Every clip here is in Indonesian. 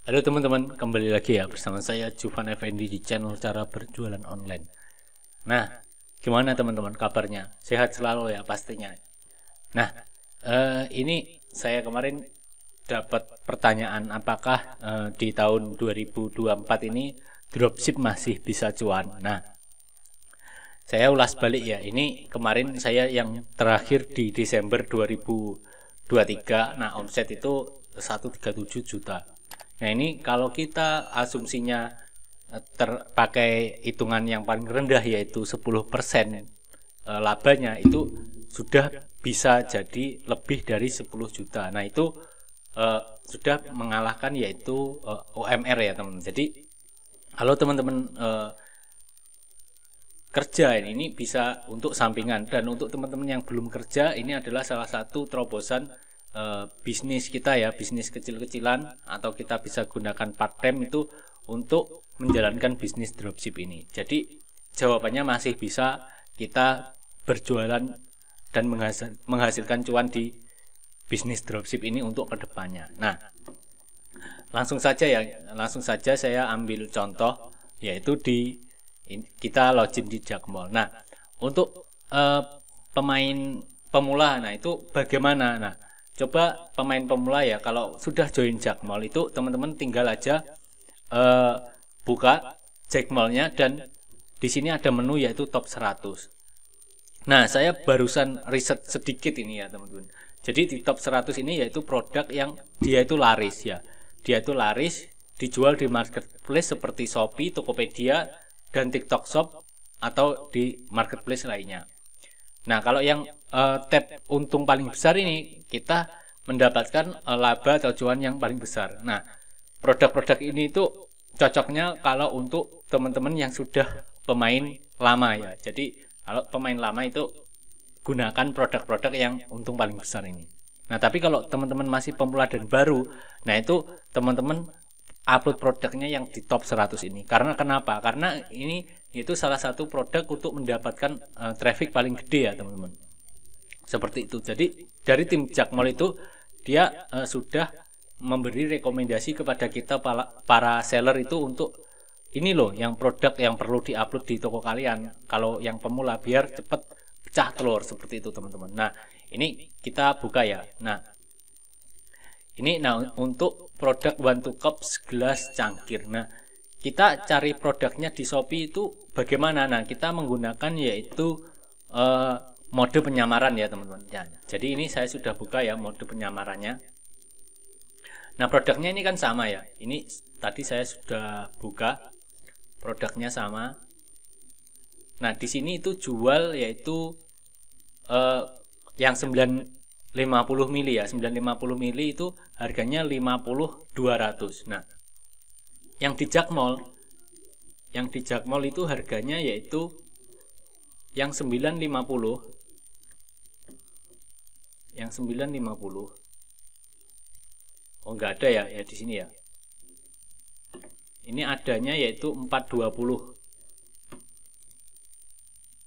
Halo teman-teman, kembali lagi ya bersama saya Juvan Effendi di channel Cara Berjualan Online. Nah, gimana teman-teman kabarnya? Sehat selalu ya pastinya. Nah, ini saya kemarin dapat pertanyaan apakah di tahun 2024 ini dropship masih bisa cuan. Nah, saya ulas balik ya. Ini kemarin saya yang terakhir di Desember 2023. Nah, omset itu 137 juta. Nah, ini kalau kita asumsinya terpakai hitungan yang paling rendah yaitu 10% labanya, itu sudah bisa jadi lebih dari 10 juta. Nah, itu sudah mengalahkan yaitu UMR ya teman-teman. Jadi kalau teman-teman kerja ini bisa untuk sampingan, dan untuk teman-teman yang belum kerja ini adalah salah satu terobosan bisnis kita ya, bisnis kecil-kecilan, atau kita bisa gunakan part time itu untuk menjalankan bisnis dropship ini. Jadi jawabannya masih bisa kita berjualan dan menghasilkan cuan di bisnis dropship ini untuk kedepannya. Nah, langsung saja saya ambil contoh, yaitu kita login di Jakmall. Nah, untuk pemain pemula, nah itu bagaimana? Nah, coba pemain pemula ya, kalau sudah join Jakmall itu teman-teman tinggal aja buka Jakmall-nya, dan di sini ada menu yaitu top 100. Nah, saya barusan riset sedikit ini ya teman-teman. Jadi di top 100 ini yaitu produk yang dia itu laris ya. Dia itu laris dijual di marketplace seperti Shopee, Tokopedia, dan TikTok Shop atau di marketplace lainnya. Nah, kalau yang tab untung paling besar ini kita mendapatkan laba atau cuan yang paling besar. Nah, produk-produk ini itu cocoknya kalau untuk teman-teman yang sudah pemain lama ya. Jadi kalau pemain lama itu gunakan produk-produk yang untung paling besar ini. Nah, tapi kalau teman-teman masih pemula dan baru, nah itu teman-teman upload produknya yang di top 100 ini. Karena kenapa? Karena ini itu salah satu produk untuk mendapatkan traffic paling gede ya teman-teman. Seperti itu. Jadi dari tim Jakmall itu dia sudah memberi rekomendasi kepada kita para seller itu untuk ini loh yang produk yang perlu diupload di toko kalian kalau yang pemula, biar cepat pecah telur, seperti itu teman-teman. Nah, ini kita buka ya. Nah, ini untuk produk one to cups gelas cangkir. Nah, kita cari produknya di Shopee itu bagaimana? Nah, kita menggunakan yaitu mode penyamaran ya teman-teman. Ya, jadi ini saya sudah buka ya mode penyamarannya. Nah, produknya ini kan sama ya. Ini tadi saya sudah buka, produknya sama. Nah, di sini itu jual yaitu yang 950 mili ya, 950 mili itu harganya 50.200. Nah, yang di Jakmall itu harganya yaitu yang 950. Yang 950. Oh, enggak ada ya di sini ya. Ini adanya yaitu 420.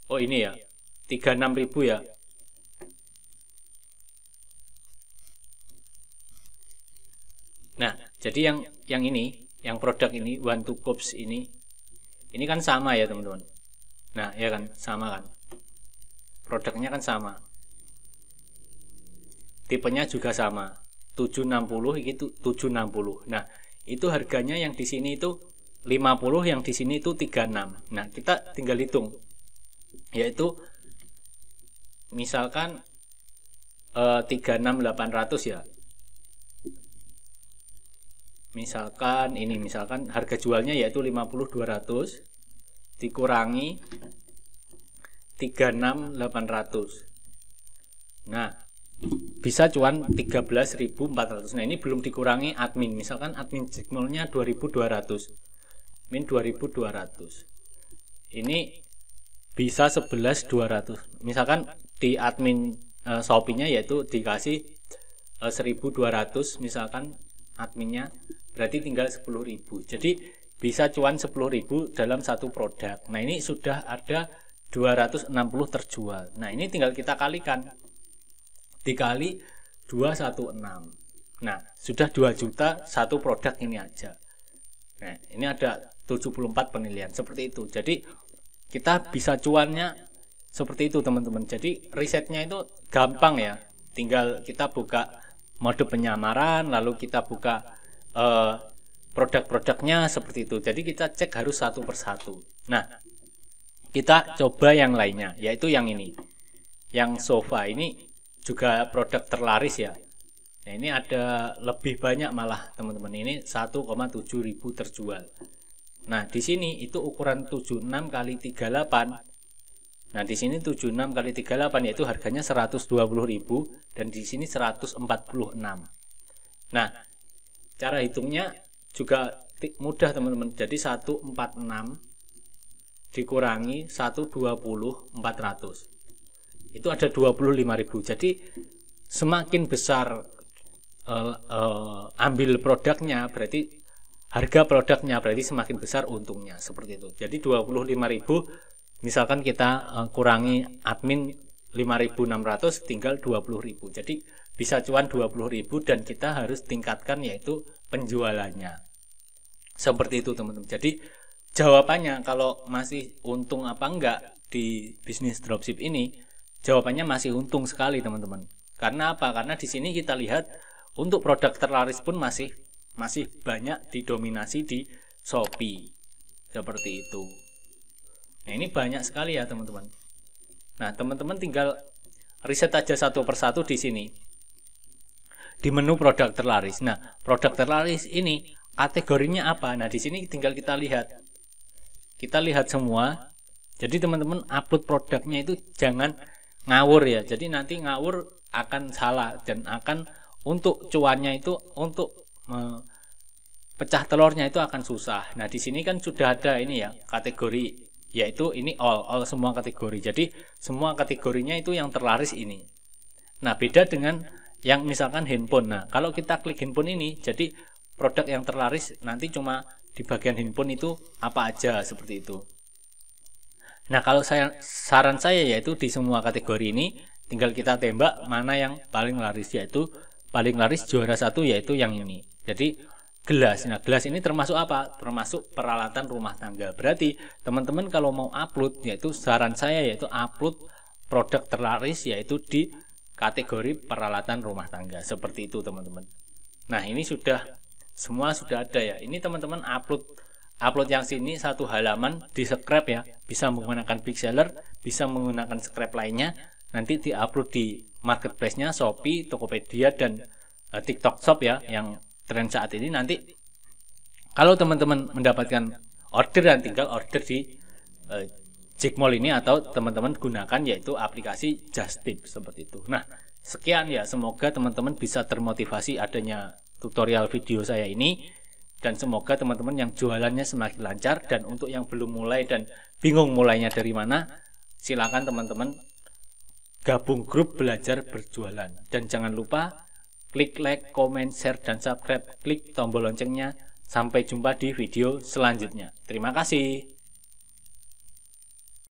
Oh, ini ya. 36.000 ya. Nah, jadi yang ini, yang produk ini one to cups ini kan sama ya teman-teman. Nah, ya kan, sama kan. Produknya kan sama. Tipenya juga sama. 760 itu 760. Nah, itu harganya yang di sini itu 50, yang di sini itu 36. Nah, kita tinggal hitung. Yaitu misalkan 36.800 ya. Misalkan harga jualnya yaitu 50.200 dikurangi 36.800. Nah, bisa cuan 13.400. Nah, ini belum dikurangi admin. Misalkan admin Jakmall-nya 2.200. Min 2.200. Ini bisa 11.200. Misalkan di admin Shopee-nya yaitu dikasih 1.200 misalkan adminnya, berarti tinggal 10.000. Jadi bisa cuan 10.000 dalam satu produk. Nah, ini sudah ada 260 terjual. Nah, ini tinggal kita kalikan. Dikali 216. Nah, sudah 2 juta satu produk ini aja. Nah, ini ada 74 penilaian seperti itu. Jadi kita bisa cuannya seperti itu teman-teman. Jadi risetnya itu gampang ya. Tinggal kita buka mode penyamaran, lalu kita buka produk-produknya seperti itu. Jadi kita cek harus satu persatu. Nah, kita coba yang lainnya, yaitu yang ini. Yang sofa ini juga produk terlaris ya. Nah, ini ada lebih banyak malah teman-teman. Ini 1,7 ribu terjual. Nah, di sini itu ukuran 76 kali 38. Nah, di sini 76 kali 38 yaitu harganya 120.000 dan di sini 146. Nah, cara hitungnya juga mudah teman-teman. Jadi 146 dikurangi 120 400. Itu ada 25.000. Jadi semakin besar ambil produknya, berarti harga produknya berarti semakin besar untungnya, seperti itu. Jadi 25.000 misalkan kita kurangi admin 5.600 tinggal 20.000. Jadi bisa cuan 20.000 dan kita harus tingkatkan yaitu penjualannya. Seperti itu teman-teman. Jadi jawabannya kalau masih untung apa enggak di bisnis dropship ini, jawabannya masih untung sekali teman-teman. Karena apa? Karena di sini kita lihat untuk produk terlaris pun masih banyak didominasi di Shopee. Seperti itu. Nah, ini banyak sekali ya teman-teman. Nah, teman-teman tinggal riset aja satu persatu di sini. Di menu produk terlaris. Nah, produk terlaris ini kategorinya apa? Nah, di sini tinggal kita lihat. Kita lihat semua. Jadi teman-teman upload produknya itu jangan ngawur ya. Jadi nanti ngawur akan salah dan akan untuk cuannya itu untuk pecah telurnya itu akan susah. Nah, di sini kan sudah ada ini ya kategori, yaitu ini all semua kategori. Jadi semua kategorinya itu yang terlaris ini. Nah, beda dengan yang misalkan handphone. Nah, kalau kita klik handphone ini, jadi produk yang terlaris nanti cuma di bagian handphone itu apa aja seperti itu. Nah, kalau saran saya yaitu di semua kategori ini tinggal kita tembak mana yang paling laris, yaitu paling laris juara satu yaitu yang ini. Jadi gelas. Nah, gelas ini termasuk apa? Termasuk peralatan rumah tangga. Berarti teman-teman kalau mau upload, yaitu saran saya yaitu upload produk terlaris yaitu di kategori peralatan rumah tangga. Seperti itu teman-teman. Nah, ini semua sudah ada ya. Ini teman-teman upload yang sini satu halaman di scrap ya. Bisa menggunakan Pixlr, bisa menggunakan scrap lainnya. Nanti diupload di marketplace-nya Shopee, Tokopedia dan TikTok Shop ya yang tren saat ini. Nanti kalau teman-teman mendapatkan orderan tinggal order di Jikmall ini atau teman-teman gunakan yaitu aplikasi Justip seperti itu. Nah, sekian ya, semoga teman-teman bisa termotivasi adanya tutorial video saya ini dan semoga teman-teman yang jualannya semakin lancar. Dan untuk yang belum mulai dan bingung mulainya dari mana, silakan teman-teman gabung grup belajar berjualan. Dan jangan lupa klik like, comment, share, dan subscribe. Klik tombol loncengnya. Sampai jumpa di video selanjutnya. Terima kasih.